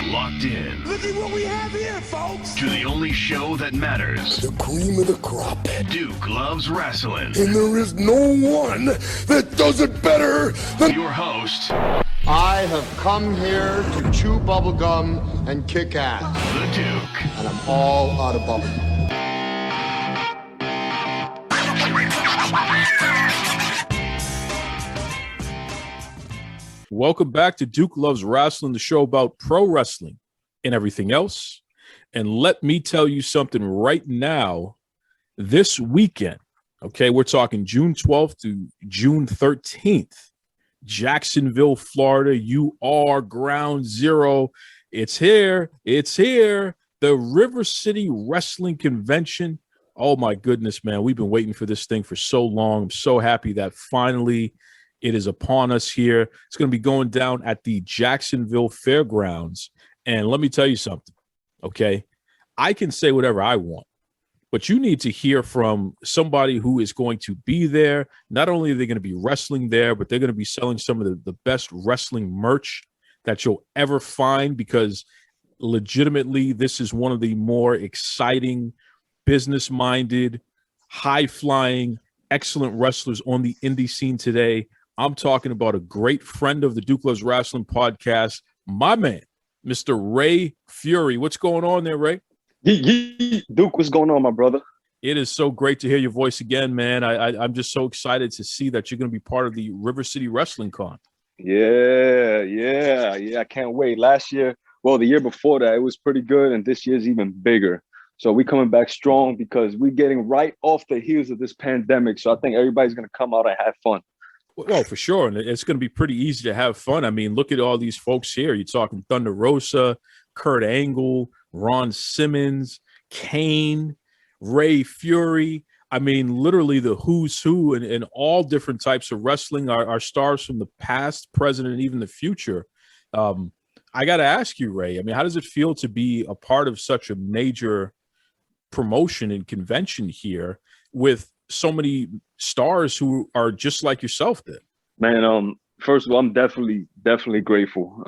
Locked in. Look at what we have here, folks. To the only show that matters. The cream of the crop. Duke Loves Rasslin. And there is no one that does it better than your host. I have come here to chew bubblegum and kick ass. The Duke. And I'm all out of bubblegum. Welcome back to Duke Loves Rasslin, the show about pro wrestling and everything else. And let me tell you something right now. This weekend, okay, we're talking June 12th to June 13th, Jacksonville, Florida. You are ground zero. It's here. It's here. The River City Wrestling Convention. Oh, my goodness, man. We've been waiting for this thing for so long. I'm so happy that finally it is upon us here. It's going to be going down at the Jacksonville Fairgrounds. And let me tell you something, okay? I can say whatever I want, but you need to hear from somebody who is going to be there. Not only are they going to be wrestling there, but they're going to be selling some of the best wrestling merch that you'll ever find, because legitimately this is one of the more exciting, business-minded, high-flying, excellent wrestlers on the indie scene today. I'm talking about a great friend of the Duke Loves Rasslin podcast, my man, Mr. Ray Fury. What's going on there, Ray? Duke, what's going on, my brother? It is so great to hear your voice again, man. I'm just so excited to see that you're going to be part of the River City Wrestling Con. Yeah. I can't wait. Last year, well, the year before that, it was pretty good, and this year's even bigger. So we're coming back strong because we're getting right off the heels of this pandemic. So I think everybody's going to come out and have fun. Well, for sure. And it's going to be pretty easy to have fun. I mean, look at all these folks here. You're talking Thunder Rosa, Kurt Angle, Ron Simmons, Kane, Ray Fury. I mean, literally the who's who and all different types of wrestling are stars from the past, present, and even the future. I got to ask you, Ray, I mean, how does it feel to be a part of such a major promotion and convention here with so many stars who are just like yourself then? Man, first of all, I'm definitely grateful.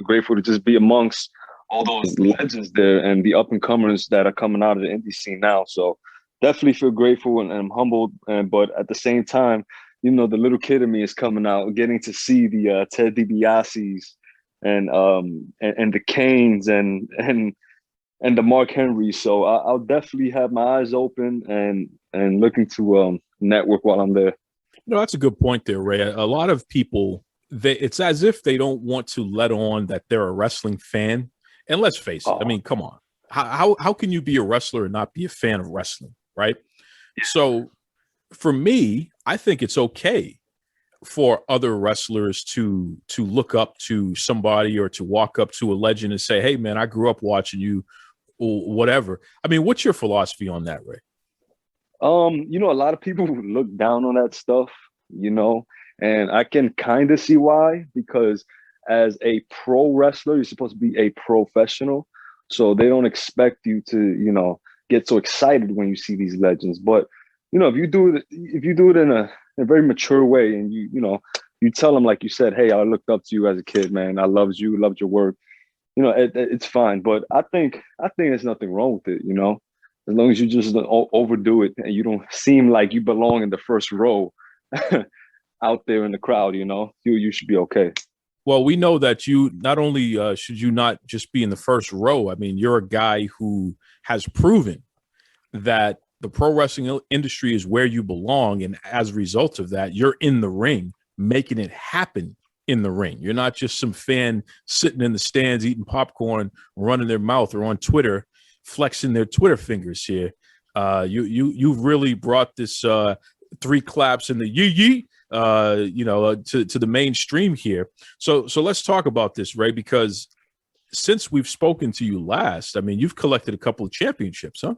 Grateful to just be amongst all those legends there and the up and comers that are coming out of the indie scene now. So definitely feel grateful and I'm humbled. But at the same time, you know, the little kid in me is coming out, getting to see the Ted DiBiase's and the Canes and the Mark Henry. So I'll definitely have my eyes open and looking to network while I'm there. No, that's a good point there, Ray. A lot of people, it's as if they don't want to let on that they're a wrestling fan. And let's face it, I mean, come on. How can you be a wrestler and not be a fan of wrestling, right? Yeah. So for me, I think it's okay for other wrestlers to look up to somebody or to walk up to a legend and say, hey, man, I grew up watching you, or whatever. I mean, what's your philosophy on that, Ray? You know, a lot of people look down on that stuff, you know, and I can kind of see why, because as a pro wrestler, you're supposed to be a professional. So they don't expect you to, you know, get so excited when you see these legends. But, you know, if you do it in a very mature way and you tell them, like you said, hey, I looked up to you as a kid, man. I loved you, loved your work. You know, it's fine. But I think there's nothing wrong with it, you know, as long as you just don't overdo it and you don't seem like you belong in the first row out there in the crowd, you know, you should be okay. Well, we know that you not only should you not just be in the first row. I mean, you're a guy who has proven that the pro wrestling industry is where you belong. And as a result of that, you're in the ring, making it happen in the ring. You're not just some fan sitting in the stands, eating popcorn, running their mouth, or on Twitter, flexing their Twitter fingers here. You've really brought this 3 claps and the yee to the mainstream here. So let's talk about this, Ray, because since we've spoken to you last, I mean, you've collected a couple of championships, huh?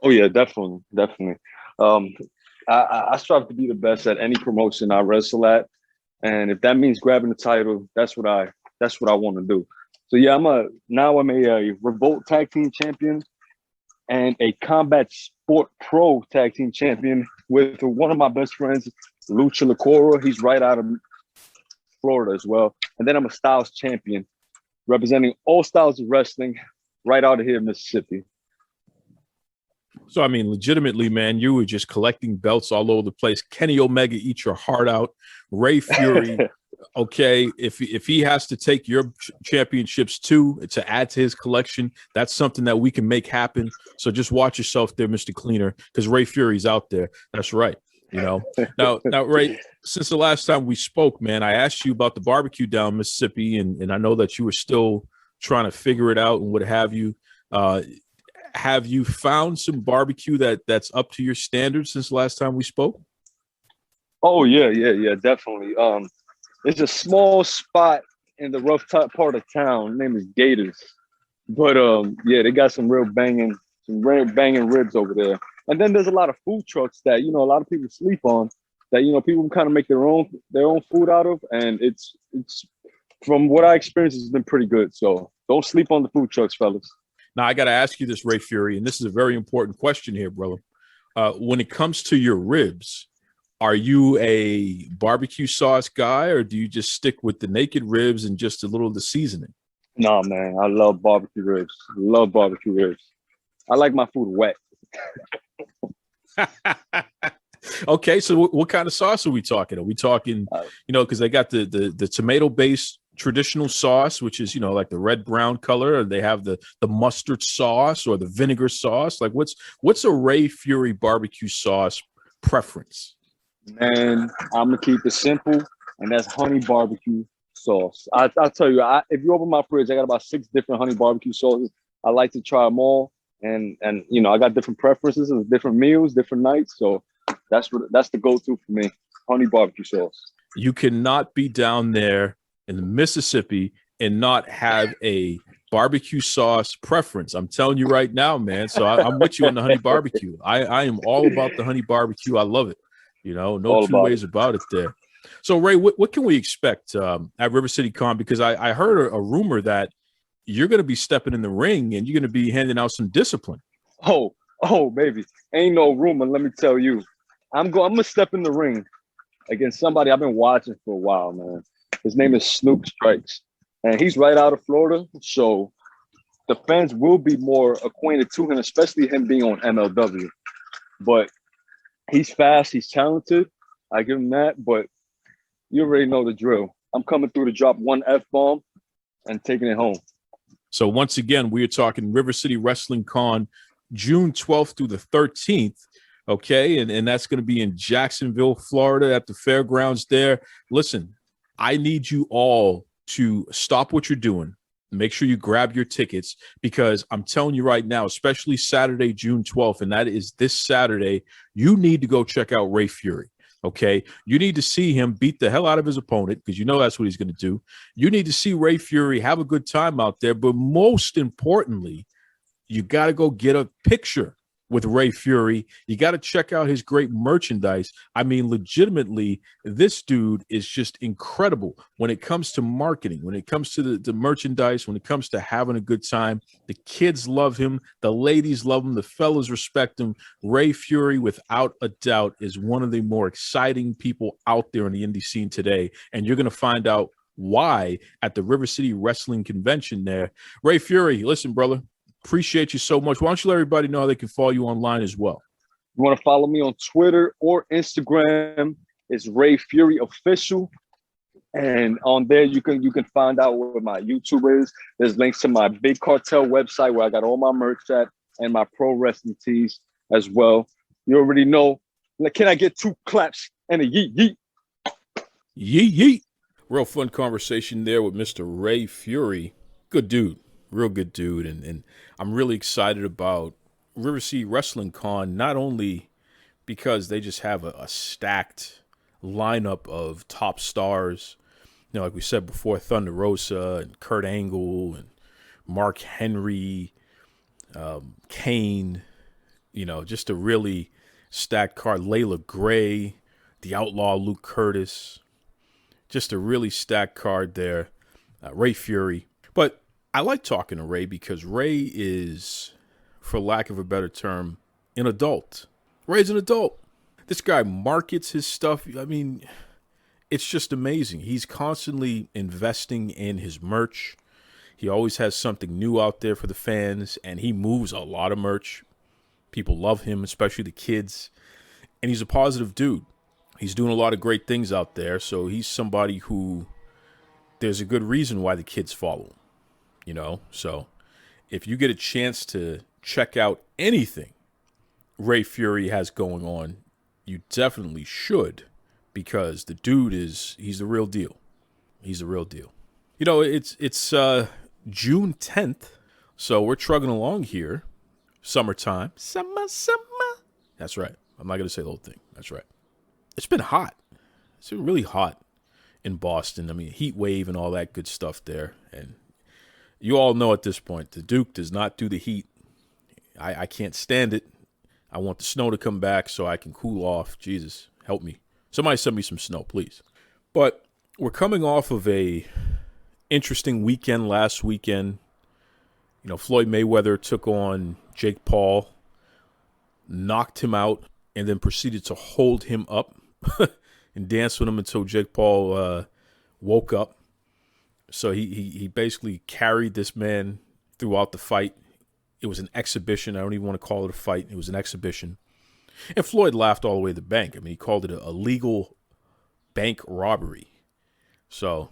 Oh yeah, definitely. I strive to be the best at any promotion I wrestle at, and if that means grabbing the title, that's what I want to do. So yeah, I'm a Revolt Tag Team Champion and a Combat Sport Pro Tag Team Champion with one of my best friends, Lucha Lacora. He's right out of Florida as well. And then I'm a Styles Champion representing all styles of wrestling right out of here in Mississippi. So, I mean, legitimately, man, you were just collecting belts all over the place. Kenny Omega, eat your heart out. Ray Fury, okay, if he has to take your championships too to add to his collection, that's something that we can make happen. So just watch yourself there, Mr. Cleaner, because Ray Fury's out there. That's right. You know, now, Ray, since the last time we spoke, man, I asked you about the barbecue down Mississippi, and I know that you were still trying to figure it out and what have you. Have you found some barbecue that's up to your standards since the last time we spoke? Oh yeah, definitely. It's a small spot in the rough top part of town. Name is Gators, but yeah, they got some real banging ribs over there. And then there's a lot of food trucks that a lot of people sleep on. That people kind of make their own food out of, and it's from what I experienced, it's been pretty good. So don't sleep on the food trucks, fellas. Now, I got to ask you this, Ray Fury, and this is a very important question here, brother. When it comes to your ribs, are you a barbecue sauce guy, or do you just stick with the naked ribs and just a little of the seasoning? Nah, man, I love barbecue ribs. Love barbecue ribs. I like my food wet. Okay, so what kind of sauce are we talking? Are we talking, because they got the tomato-based traditional sauce, which is like the red brown color, or they have the mustard sauce or the vinegar sauce? Like what's a Ray Fury barbecue sauce preference? Man, I'm gonna keep it simple, and that's honey barbecue sauce. I'll tell you, if you open my fridge, I got about 6 different honey barbecue sauces. I like to try them all, and I got different preferences and different meals, different nights. So that's the go-to for me, honey barbecue sauce. You cannot be down there in the Mississippi and not have a barbecue sauce preference. I'm telling you right now, man. So I'm with you on the honey barbecue. I am all about the honey barbecue. I love it. No two ways about it there. So Ray, what can we expect at River City Con? Because I heard a rumor that you're going to be stepping in the ring and you're going to be handing out some discipline. Oh, baby. Ain't no rumor. Let me tell you, I'm going to step in the ring against somebody I've been watching for a while, man. His name is Snoop Strikes, and he's right out of Florida. So the fans will be more acquainted to him, especially him being on MLW. But he's fast. He's talented. I give him that. But you already know the drill. I'm coming through to drop one F-bomb and taking it home. So once again, we are talking River City Wrestling Con, June 12th through the 13th. Okay, and that's going to be in Jacksonville, Florida, at the fairgrounds there. Listen, I need you all to stop what you're doing. Make sure you grab your tickets, because I'm telling you right now, especially Saturday, June 12th, and that is this Saturday, you need to go check out Ray Fury. Okay, you need to see him beat the hell out of his opponent, because that's what he's going to do. You need to see Ray Fury have a good time out there, but most importantly, you got to go get a picture with Ray Fury. You got to check out his great merchandise. I mean, legitimately, this dude is just incredible when it comes to marketing, when it comes to the merchandise, when it comes to having a good time. The kids love him. The ladies love him. The fellas respect him. Ray Fury, without a doubt, is one of the more exciting people out there in the indie scene today. And you're going to find out why at the River City Wrestling Convention there. Ray Fury, listen, brother, appreciate you so much. Why don't you let everybody know how they can follow you online as well? You want to follow me on Twitter or Instagram? It's Ray Fury Official, and on there you can find out where my YouTube is. There's links to my Big Cartel website where I got all my merch at, and my pro wrestling tees as well. You already know. Can I get 2 claps and a yeet yeet? Yeet yeet. Real fun conversation there with Mr. Ray Fury. Good dude. Real good dude, and I'm really excited about River City Wrestling Con, not only because they just have a stacked lineup of top stars, like we said before, Thunder Rosa and Kurt Angle and Mark Henry, Kane, just a really stacked card. Layla Gray, the Outlaw Luke Curtis, just a really stacked card there. Ray Fury, but I like talking to Ray because Ray is, for lack of a better term, an adult. Ray's an adult. This guy markets his stuff. I mean, it's just amazing. He's constantly investing in his merch. He always has something new out there for the fans, and he moves a lot of merch. People love him, especially the kids. And he's a positive dude. He's doing a lot of great things out there, so he's somebody who there's a good reason why the kids follow him, So if you get a chance to check out anything Ray Fury has going on, you definitely should, because the dude he's the real deal. He's the real deal. It's June 10th, so we're trugging along here. Summertime. Summer. That's right. I'm not going to say the whole thing. That's right. It's been hot. It's been really hot in Boston. I mean, heat wave and all that good stuff there. And you all know at this point, the Duke does not do the heat. I can't stand it. I want the snow to come back so I can cool off. Jesus, help me. Somebody send me some snow, please. But we're coming off of a interesting weekend last weekend. Floyd Mayweather took on Jake Paul, knocked him out, and then proceeded to hold him up and dance with him until Jake Paul woke up. So he basically carried this man throughout the fight. It was an exhibition. I don't even want to call it a fight. It was an exhibition. And Floyd laughed all the way to the bank. I mean, he called it a legal bank robbery. So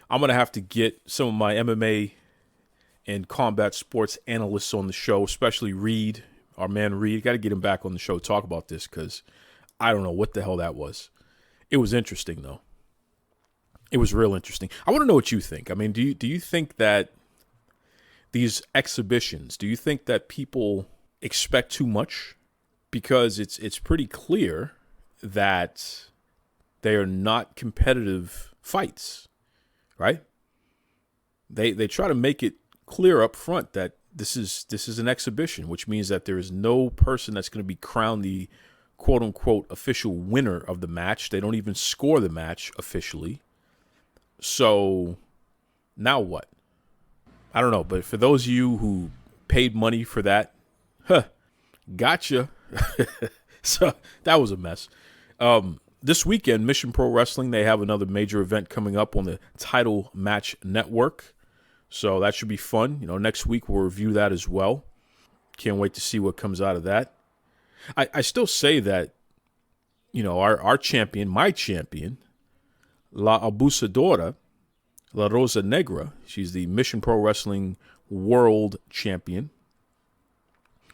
I'm going to have to get some of my MMA and combat sports analysts on the show, especially Reed, our man Reed. Got to get him back on the show to talk about this, because I don't know what the hell that was. It was interesting, though. It was real interesting. I want to know what you think. I mean, do you think that these exhibitions, do you think that people expect too much? Because it's pretty clear that they are not competitive fights, right? They try to make it clear up front that this is an exhibition, which means that there is no person that's going to be crowned the quote unquote official winner of the match. They don't even score the match officially. So now what? I don't know. But for those of you who paid money for that, gotcha. So that was a mess. This weekend, Mission Pro Wrestling, they have another major event coming up on the Title Match Network. So that should be fun. Next week we'll review that as well. Can't wait to see what comes out of that. I still say that, our champion, my champion, La Abusadora, La Rosa Negra, she's the Mission Pro Wrestling World Champion.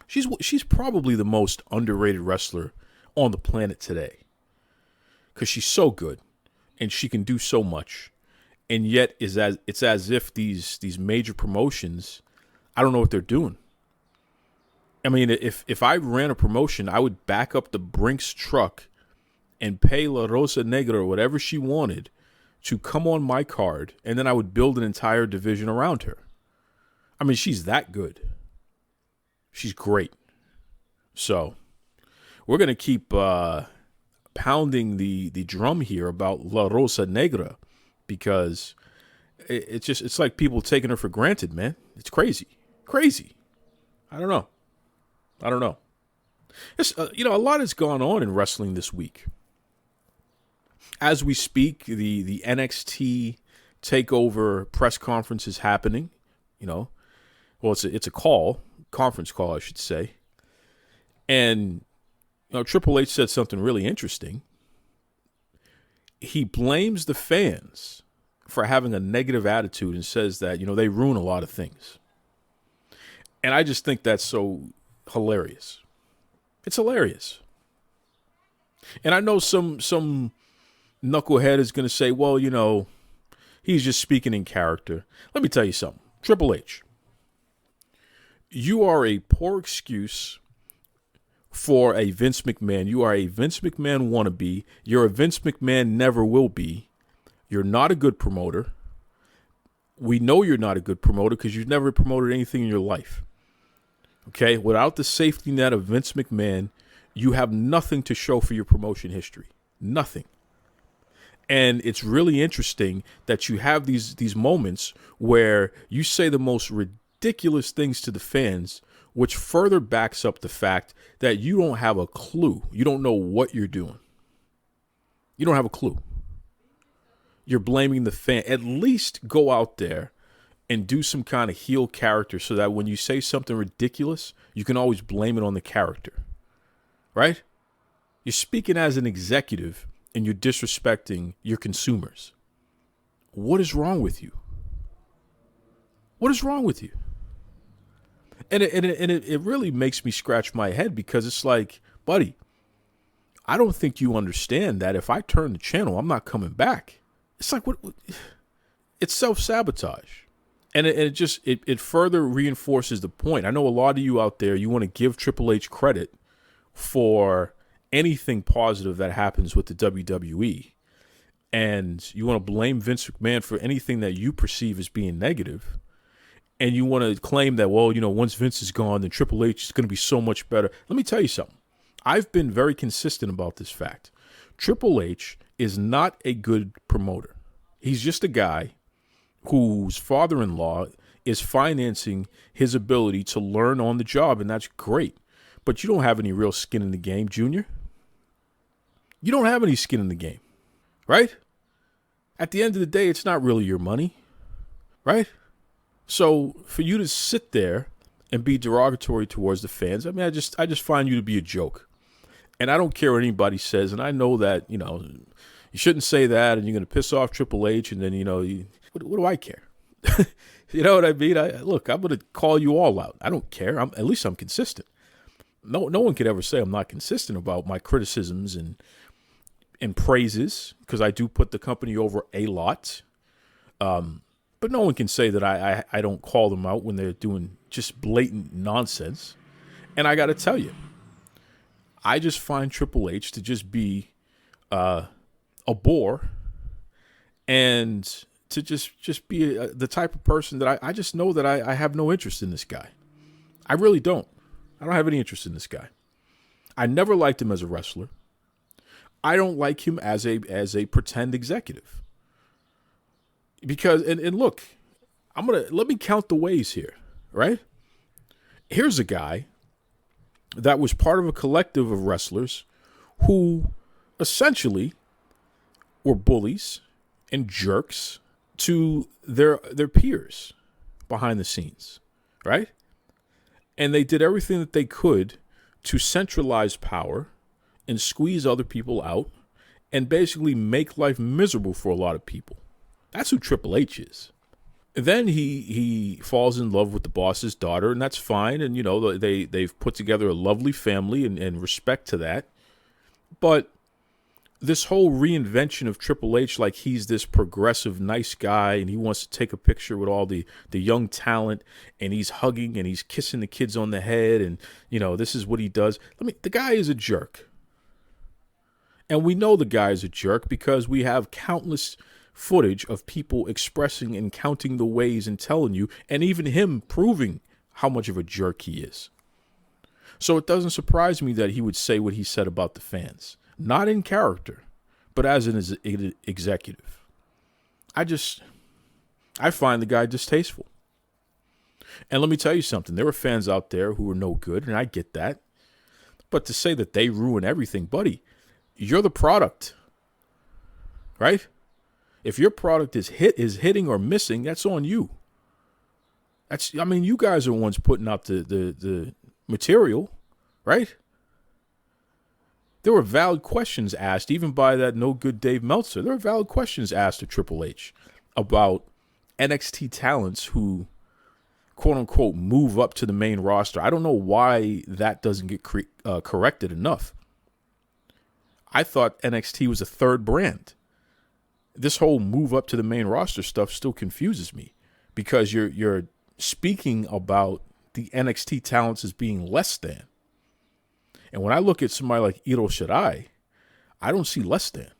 She's probably the most underrated wrestler on the planet today, because she's so good and she can do so much. And yet it's as if these major promotions, I don't know what they're doing. I mean, if I ran a promotion, I would back up the Brinks truck and pay La Rosa Negra whatever she wanted to come on my card, and then I would build an entire division around her. I mean, she's that good. She's great. So we're going to keep pounding the drum here about La Rosa Negra, because it's like people taking her for granted, man. It's crazy. I don't know. It's, a lot has gone on in wrestling this week. As we speak, the NXT TakeOver press conference is happening. Well, it's a conference call, I should say. And Triple H said something really interesting. He blames the fans for having a negative attitude and says that, they ruin a lot of things. And I just think that's so hilarious. It's hilarious. And I know some knucklehead is going to say, well, he's just speaking in character. Let me tell you something. Triple H, you are a poor excuse for a Vince McMahon. You are a Vince McMahon wannabe. You're a Vince McMahon never will be. You're not a good promoter. We know you're not a good promoter because you've never promoted anything in your life. Okay? Without the safety net of Vince McMahon, you have nothing to show for your promotion history. Nothing. And it's really interesting that you have these moments where you say the most ridiculous things to the fans, which further backs up the fact that you don't have a clue. You don't know what you're doing. You don't have a clue. You're blaming the fan. At least go out there and do some kind of heel character so that when you say something ridiculous, you can always blame it on the character, right? You're speaking as an executive and you're disrespecting your consumers. What is wrong with you? What is wrong with you? And it really makes me scratch my head because it's like, buddy, I don't think you understand that if I turn the channel, I'm not coming back. It's like, what it's self-sabotage. And it further reinforces the point. I know a lot of you out there, you want to give Triple H credit for anything positive that happens with the WWE. And you want to blame Vince McMahon for anything that you perceive as being negative. And you want to claim that, well, once Vince is gone, then Triple H is going to be so much better. Let me tell you something. I've been very consistent about this fact. Triple H is not a good promoter. He's just a guy whose father-in-law is financing his ability to learn on the job, and that's great. But you don't have any real skin in the game, Junior. You don't have any skin in the game, right? At the end of the day, it's not really your money, right? So for you to sit there and be derogatory towards the fans, I mean, I just find you to be a joke. And I don't care what anybody says, and I know that, you shouldn't say that, and you're going to piss off Triple H, and then, what do I care? You know what I mean? Look, I'm going to call you all out. I don't care. At least I'm consistent. No one could ever say I'm not consistent about my criticisms and praises, because I do put the company over a lot. But no one can say that I don't call them out when they're doing just blatant nonsense. And I got to tell you, I just find Triple H to just be a bore, and to just be the type of person that I just know that I have no interest in this guy. I really don't. I don't have any interest in this guy. I never liked him as a wrestler. I don't like him as a pretend executive. Because, and look, let me count the ways here, right? Here's a guy that was part of a collective of wrestlers who essentially were bullies and jerks to their peers behind the scenes, right? And they did everything that they could to centralize power and squeeze other people out and basically make life miserable for a lot of people. That's who Triple H is. Then he falls in love with the boss's daughter, and that's fine. And, they've put together a lovely family and respect to that. But this whole reinvention of Triple H, like he's this progressive, nice guy, and he wants to take a picture with all the young talent, and he's hugging and he's kissing the kids on the head, and, this is what he does. The guy is a jerk. And we know the guy is a jerk because we have countless footage of people expressing and counting the ways and telling you, and even him proving how much of a jerk he is. So it doesn't surprise me that he would say what he said about the fans. Not in character, but as an executive. I find the guy distasteful. And let me tell you something. There were fans out there who were no good, and I get that. But to say that they ruin everything, buddy, you're the product, right? If your product is hitting or missing, that's on you. You guys are the ones putting out the material, right? There were valid questions asked, even by that no good Dave Meltzer. There were valid questions asked to Triple H about NXT talents who, quote unquote, move up to the main roster. I don't know why that doesn't get corrected enough. I thought NXT was a third brand. This whole move up to the main roster stuff still confuses me because you're speaking about the NXT talents as being less than. And when I look at somebody like Ito Shirai, I don't see less than.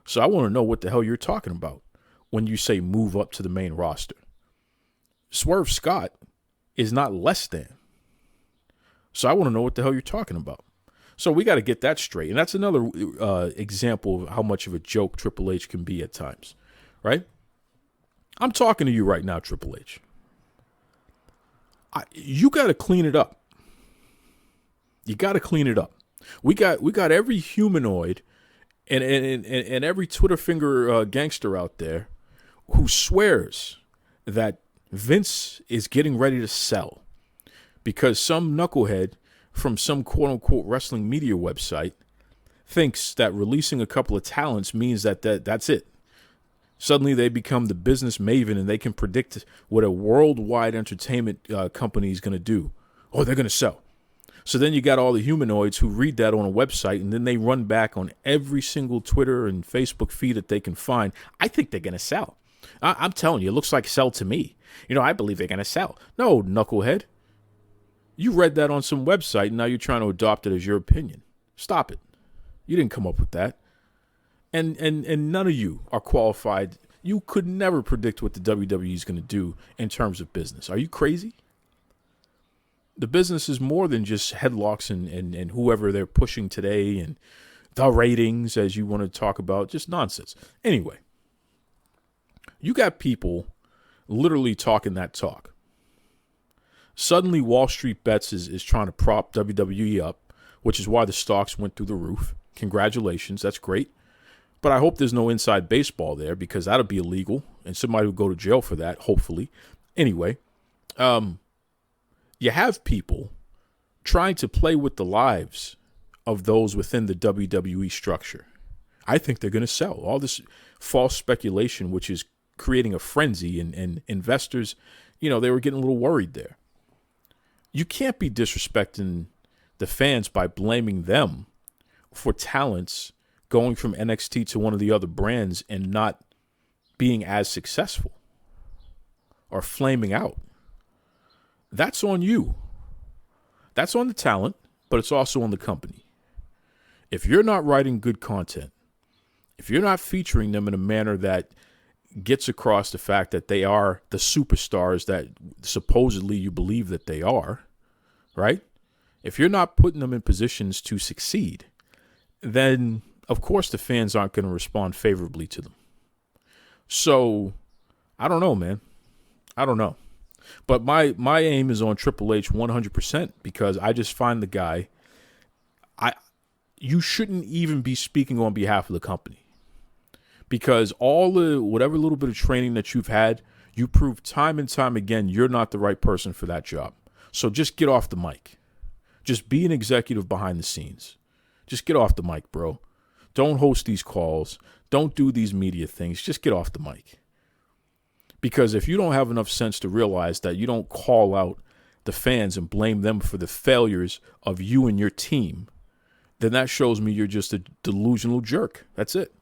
So I want to know what the hell you're talking about when you say move up to the main roster. Swerve Scott is not less than. So I want to know what the hell you're talking about. So we got to get that straight. And that's another example of how much of a joke Triple H can be at times, right? I'm talking to you right now, Triple H. You got to clean it up. You got to clean it up. We got every humanoid and every Twitter finger gangster out there who swears that Vince is getting ready to sell because some knucklehead from some quote-unquote wrestling media website thinks that releasing a couple of talents means that's it. Suddenly they become the business maven and they can predict what a worldwide entertainment company is going to do. Oh, they're going to sell. So then you got all the humanoids who read that on a website and then they run back on every single Twitter and Facebook feed that they can find. I think they're going to sell. I'm telling you, it looks like sell to me. I believe they're going to sell. No, knucklehead. You read that on some website and now you're trying to adopt it as your opinion. Stop it. You didn't come up with that. And none of you are qualified. You could never predict what the WWE is going to do in terms of business. Are you crazy? The business is more than just headlocks and whoever they're pushing today and the ratings, as you want to talk about. Just nonsense. Anyway, you got people literally talking that talk. Suddenly, Wall Street Bets is trying to prop WWE up, which is why the stocks went through the roof. Congratulations. That's great. But I hope there's no inside baseball there because that'll be illegal and somebody will go to jail for that, hopefully. Anyway, you have people trying to play with the lives of those within the WWE structure. I think they're going to sell. All this false speculation, which is creating a frenzy, and investors, they were getting a little worried there. You can't be disrespecting the fans by blaming them for talents going from NXT to one of the other brands and not being as successful or flaming out. That's on you. That's on the talent, but it's also on the company. If you're not writing good content, if you're not featuring them in a manner that gets across the fact that they are the superstars that supposedly you believe that they are, right? If you're not putting them in positions to succeed, then of course the fans aren't going to respond favorably to them. So I don't know, man. I don't know. But my aim is on Triple H 100% because I just find the guy, you shouldn't even be speaking on behalf of the company. Because all the whatever little bit of training that you've had, you prove time and time again you're not the right person for that job. So just get off the mic. Just be an executive behind the scenes. Just get off the mic, bro. Don't host these calls. Don't do these media things. Just get off the mic. Because if you don't have enough sense to realize that you don't call out the fans and blame them for the failures of you and your team, then that shows me you're just a delusional jerk. That's it.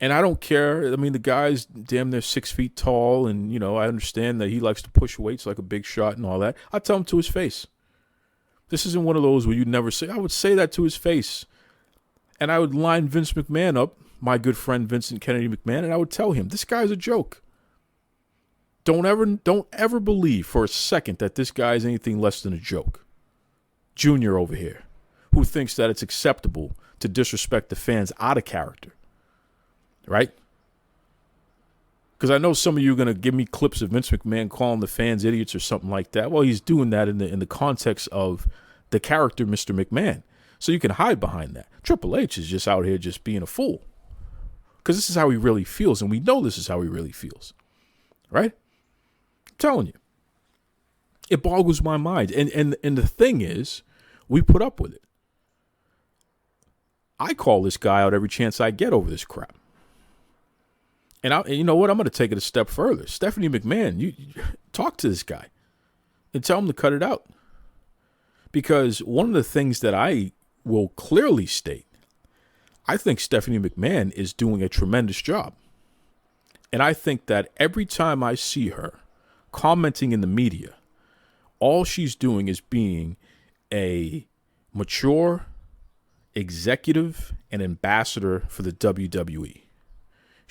And I don't care. I mean, the guy's damn near 6 feet tall, and, I understand that he likes to push weights like a big shot and all that. I tell him to his face. This isn't one of those where you'd never say. I would say that to his face. And I would line Vince McMahon up, my good friend Vincent Kennedy McMahon, and I would tell him, this guy's a joke. Don't ever believe for a second that this guy is anything less than a joke. Junior over here, who thinks that it's acceptable to disrespect the fans out of character. Right? Because I know some of you are going to give me clips of Vince McMahon calling the fans idiots or something like that. Well, he's doing that in the context of the character Mr. McMahon. So you can hide behind that. Triple H is just out here just being a fool. Because this is how he really feels, and we know this is how he really feels. Right? I'm telling you. It boggles my mind. And the thing is, we put up with it. I call this guy out every chance I get over this crap. And you know what? I'm going to take it a step further. Stephanie McMahon, you talk to this guy and tell him to cut it out. Because one of the things that I will clearly state, I think Stephanie McMahon is doing a tremendous job. And I think that every time I see her commenting in the media, all she's doing is being a mature executive and ambassador for the WWE.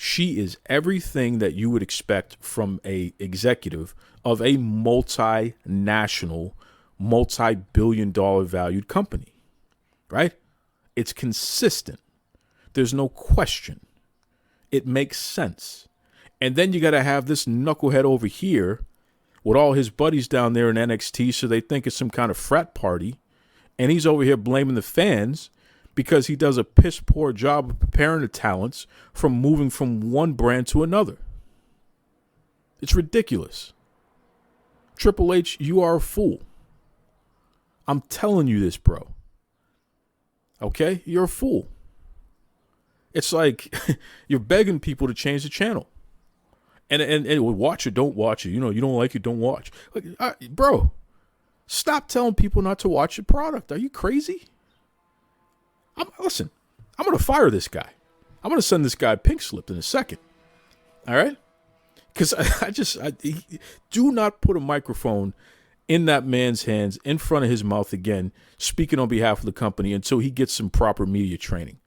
She is everything that you would expect from a executive of a multinational, multi-billion-dollar valued company, right? It's consistent. There's no question. It makes sense. And then you got to have this knucklehead over here with all his buddies down there in NXT, so they think it's some kind of frat party, and he's over here blaming the fans because he does a piss poor job of preparing the talents from moving from one brand to another. It's ridiculous. Triple H, you are a fool. I'm telling you this, bro. Okay? You're a fool. It's like you're begging people to change the channel. And watch it, don't watch it. You know, you don't like it, don't watch. Like, bro, stop telling people not to watch your product. Are you crazy? Listen, I'm going to fire this guy. I'm going to send this guy pink slipped in a second. All right? Because I do not put a microphone in that man's hands in front of his mouth again, speaking on behalf of the company until he gets some proper media training.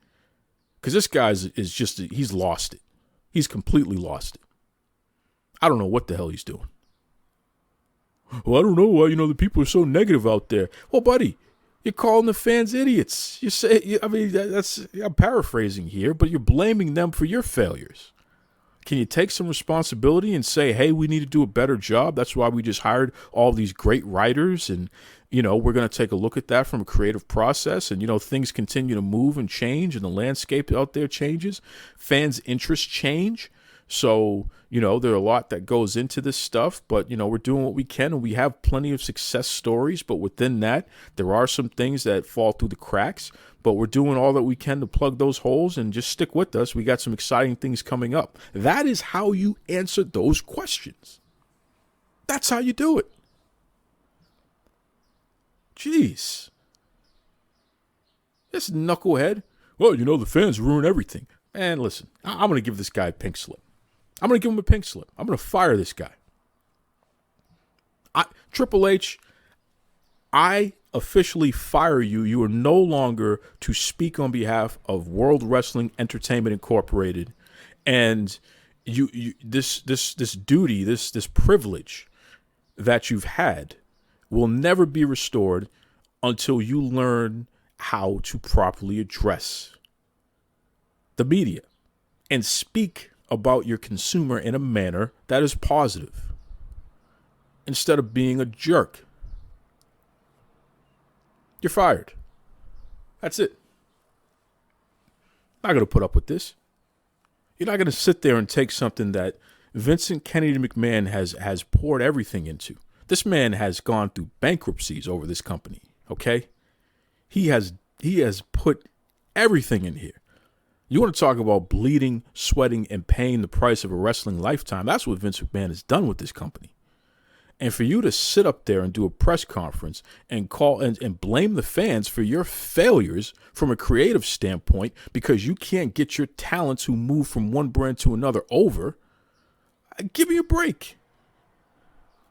Because this guy is just, he's lost it. He's completely lost it. I don't know what the hell he's doing. Well, I don't know why, the people are so negative out there. Well, buddy, you're calling the fans idiots. You say, I'm paraphrasing here, but you're blaming them for your failures. Can you take some responsibility and say, hey, we need to do a better job? That's why we just hired all these great writers. And, we're going to take a look at that from a creative process. And, things continue to move and change and the landscape out there changes. Fans' interests change. So, there are a lot that goes into this stuff, but, we're doing what we can and we have plenty of success stories. But within that, there are some things that fall through the cracks, but we're doing all that we can to plug those holes and just stick with us. We got some exciting things coming up. That is how you answer those questions. That's how you do it. Jeez. This knucklehead. Well, the fans ruin everything. And listen, I'm going to give this guy a pink slip. I'm going to give him a pink slip. I'm going to fire this guy. Triple H, I officially fire you. You are no longer to speak on behalf of World Wrestling Entertainment Incorporated. And this duty, this privilege that you've had will never be restored until you learn how to properly address the media and speak about your consumer in a manner that is positive instead of being a jerk. You're fired. That's it. Not going to put up with this. You're not going to sit there and take something that Vincent Kennedy McMahon has poured everything into. This man has gone through bankruptcies over this company, okay? He has put everything in here. You want to talk about bleeding, sweating, and paying the price of a wrestling lifetime? That's what Vince McMahon has done with this company. And for you to sit up there and do a press conference and call and blame the fans for your failures from a creative standpoint because you can't get your talents who move from one brand to another over, give me a break.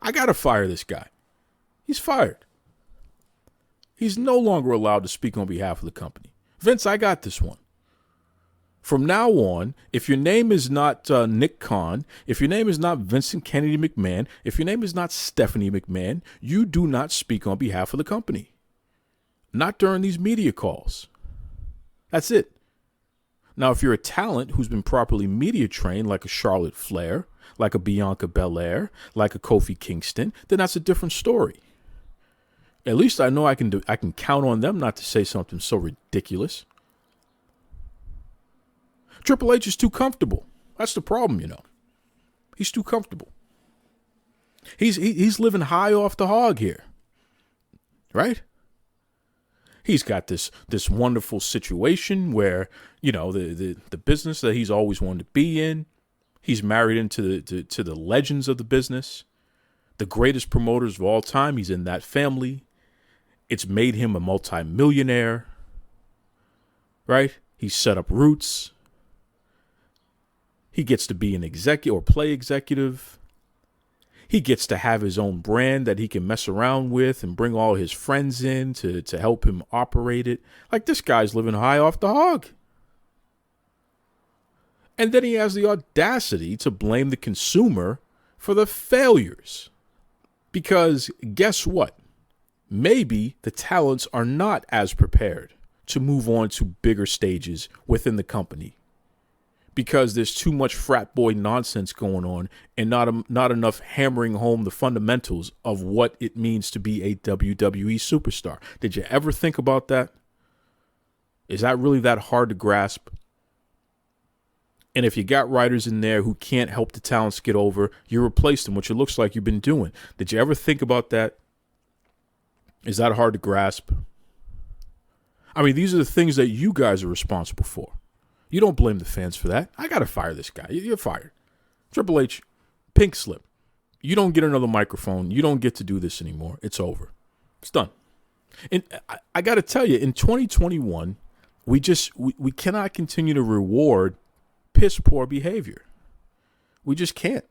I got to fire this guy. He's fired. He's no longer allowed to speak on behalf of the company. Vince, I got this one. From now on, if your name is not Nick Khan, if your name is not Vincent Kennedy McMahon, if your name is not Stephanie McMahon, you do not speak on behalf of the company. Not during these media calls. That's it. Now, if you're a talent who's been properly media trained, like a Charlotte Flair, like a Bianca Belair, like a Kofi Kingston, then that's a different story. At least I know I can count on them not to say something so ridiculous. Triple H is too comfortable. That's the problem, He's too comfortable. He's living high off the hog here, right? He's got this wonderful situation where the business that he's always wanted to be in. He's married into the legends of the business, the greatest promoters of all time. He's in that family. It's made him a multimillionaire, right? He's set up roots. He gets to be an executive or play executive. He gets to have his own brand that he can mess around with and bring all his friends in to help him operate it. Like, this guy's living high off the hog. And then he has the audacity to blame the consumer for the failures. Because guess what? Maybe the talents are not as prepared to move on to bigger stages within the company. Because there's too much frat boy nonsense going on and not enough hammering home the fundamentals of what it means to be a WWE superstar. Did you ever think about that? Is that really that hard to grasp? And if you got writers in there who can't help the talents get over, you replace them, which it looks like you've been doing. Did you ever think about that? Is that hard to grasp? I mean, these are the things that you guys are responsible for. You don't blame the fans for that. I got to fire this guy. You're fired. Triple H, pink slip. You don't get another microphone. You don't get to do this anymore. It's over. It's done. And I got to tell you, in 2021, we cannot continue to reward piss poor behavior. We just can't.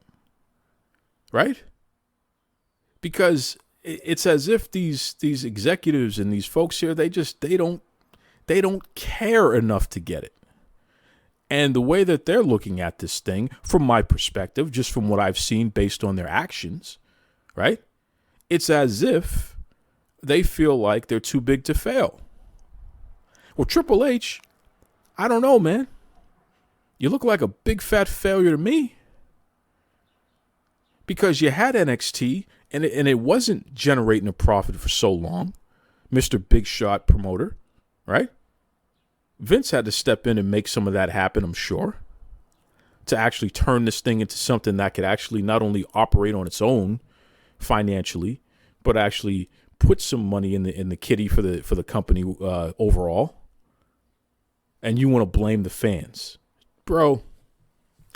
Right? Because it's as if these executives and these folks here, they don't care enough to get it. And the way that they're looking at this thing, from my perspective, just from what I've seen based on their actions, right? It's as if they feel like they're too big to fail. Well, Triple H, I don't know, man. You look like a big fat failure to me. Because you had NXT and it wasn't generating a profit for so long. Mr. Big Shot promoter, right? Vince had to step in and make some of that happen, I'm sure, to actually turn this thing into something that could actually not only operate on its own financially, but actually put some money in the kitty for the company overall. And you want to blame the fans. Bro,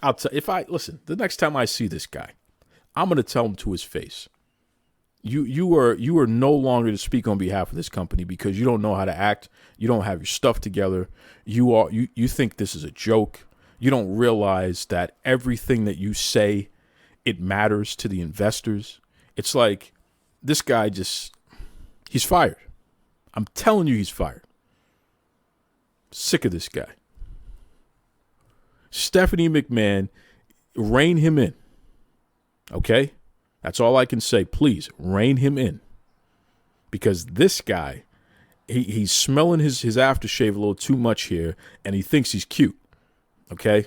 I'll tell listen, the next time I see this guy, I'm going to tell him to his face. You are no longer to speak on behalf of this company because you don't know how to act. You don't have your stuff together. You think this is a joke. You don't realize that everything that you say, it matters to the investors. It's like this guy he's fired. I'm telling you, he's fired. Sick of this guy. Stephanie McMahon, rein him in. Okay? That's all I can say. Please, rein him in. Because this guy, he's smelling his aftershave a little too much here, and he thinks he's cute. Okay?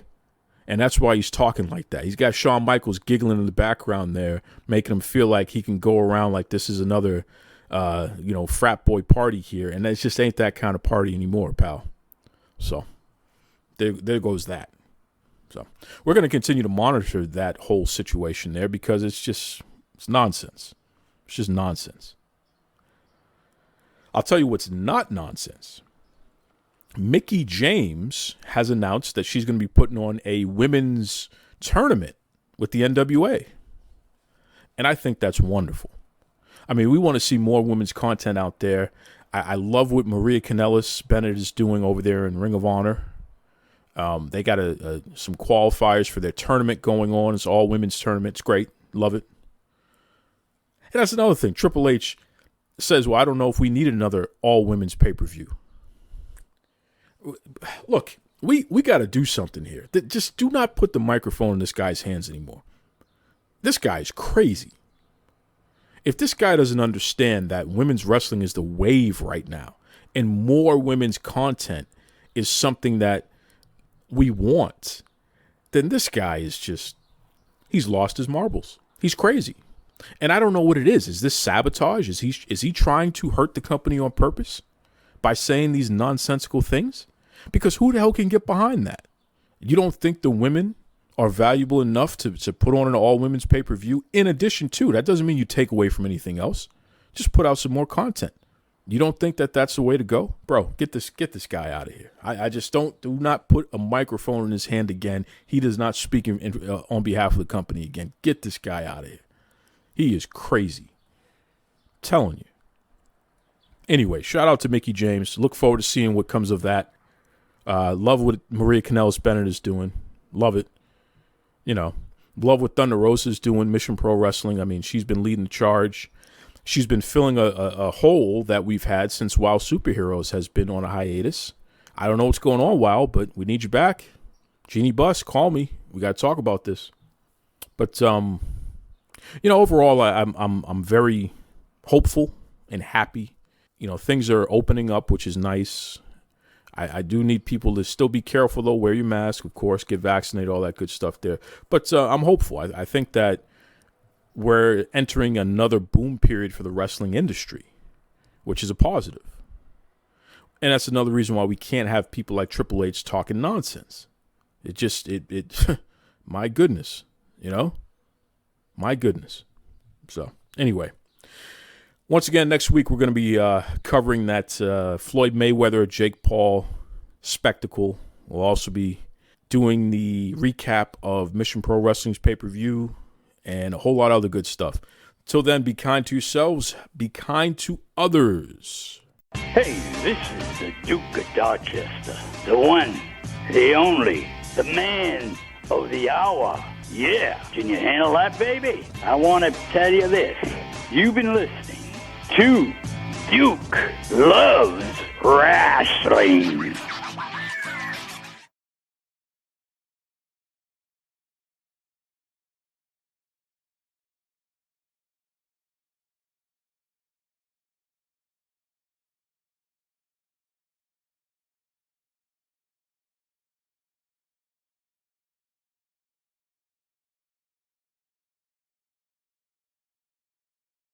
And that's why he's talking like that. He's got Shawn Michaels giggling in the background there, making him feel like he can go around like this is another, frat boy party here. And it just ain't that kind of party anymore, pal. So, there goes that. So we're going to continue to monitor that whole situation there because it's nonsense. It's just nonsense. I'll tell you what's not nonsense. Mickie James has announced that she's going to be putting on a women's tournament with the NWA. And I think that's wonderful. I mean, we want to see more women's content out there. I love what Maria Kanellis Bennett is doing over there in Ring of Honor. They got some qualifiers for their tournament going on. It's all women's tournament. It's great. Love it. And that's another thing. Triple H says, well, I don't know if we need another all women's pay-per-view. Look, we got to do something here. Just do not put the microphone in this guy's hands anymore. This guy's crazy. If this guy doesn't understand that women's wrestling is the wave right now and more women's content is something that we want, then this guy is he's lost his marbles. He's crazy. And I don't know what it is. Is this sabotage? Is he trying to hurt the company on purpose by saying these nonsensical things? Because who the hell can get behind that? You don't think the women are valuable enough to put on an all-women's pay-per-view? In addition to, that doesn't mean you take away from anything else. Just put out some more content. You don't think that that's the way to go? Bro, get this guy out of here. I just do not put a microphone in his hand again. He does not speak on behalf of the company again. Get this guy out of here. He is crazy. I'm telling you. Anyway, shout out to Mickie James. Look forward to seeing what comes of that. Love what Maria Kanellis Bennett is doing. Love it. Love what Thunder Rosa is doing, Mission Pro Wrestling. I mean, she's been leading the charge. She's been filling a hole that we've had since WoW Superheroes has been on a hiatus. I don't know what's going on, WoW, but we need you back. Jeannie Buss, call me. We got to talk about this. But overall, I'm very hopeful and happy. Things are opening up, which is nice. I do need people to still be careful, though. Wear your mask, of course. Get vaccinated, all that good stuff there. But I'm hopeful. I think that we're entering another boom period for the wrestling industry, which is a positive. And that's another reason why we can't have people like Triple H talking nonsense. my goodness, my goodness. So anyway, once again, next week we're going to be covering that Floyd Mayweather, Jake Paul spectacle. We'll also be doing the recap of Mission Pro Wrestling's pay-per-view and a whole lot of other good stuff. Till then, be kind to yourselves, be kind to others. Hey, this is the Duke of Dorchester, the one, the only, the man of the hour. Yeah, can you handle that, baby? I want to tell you this. You've been listening to Duke Loves Rasslin.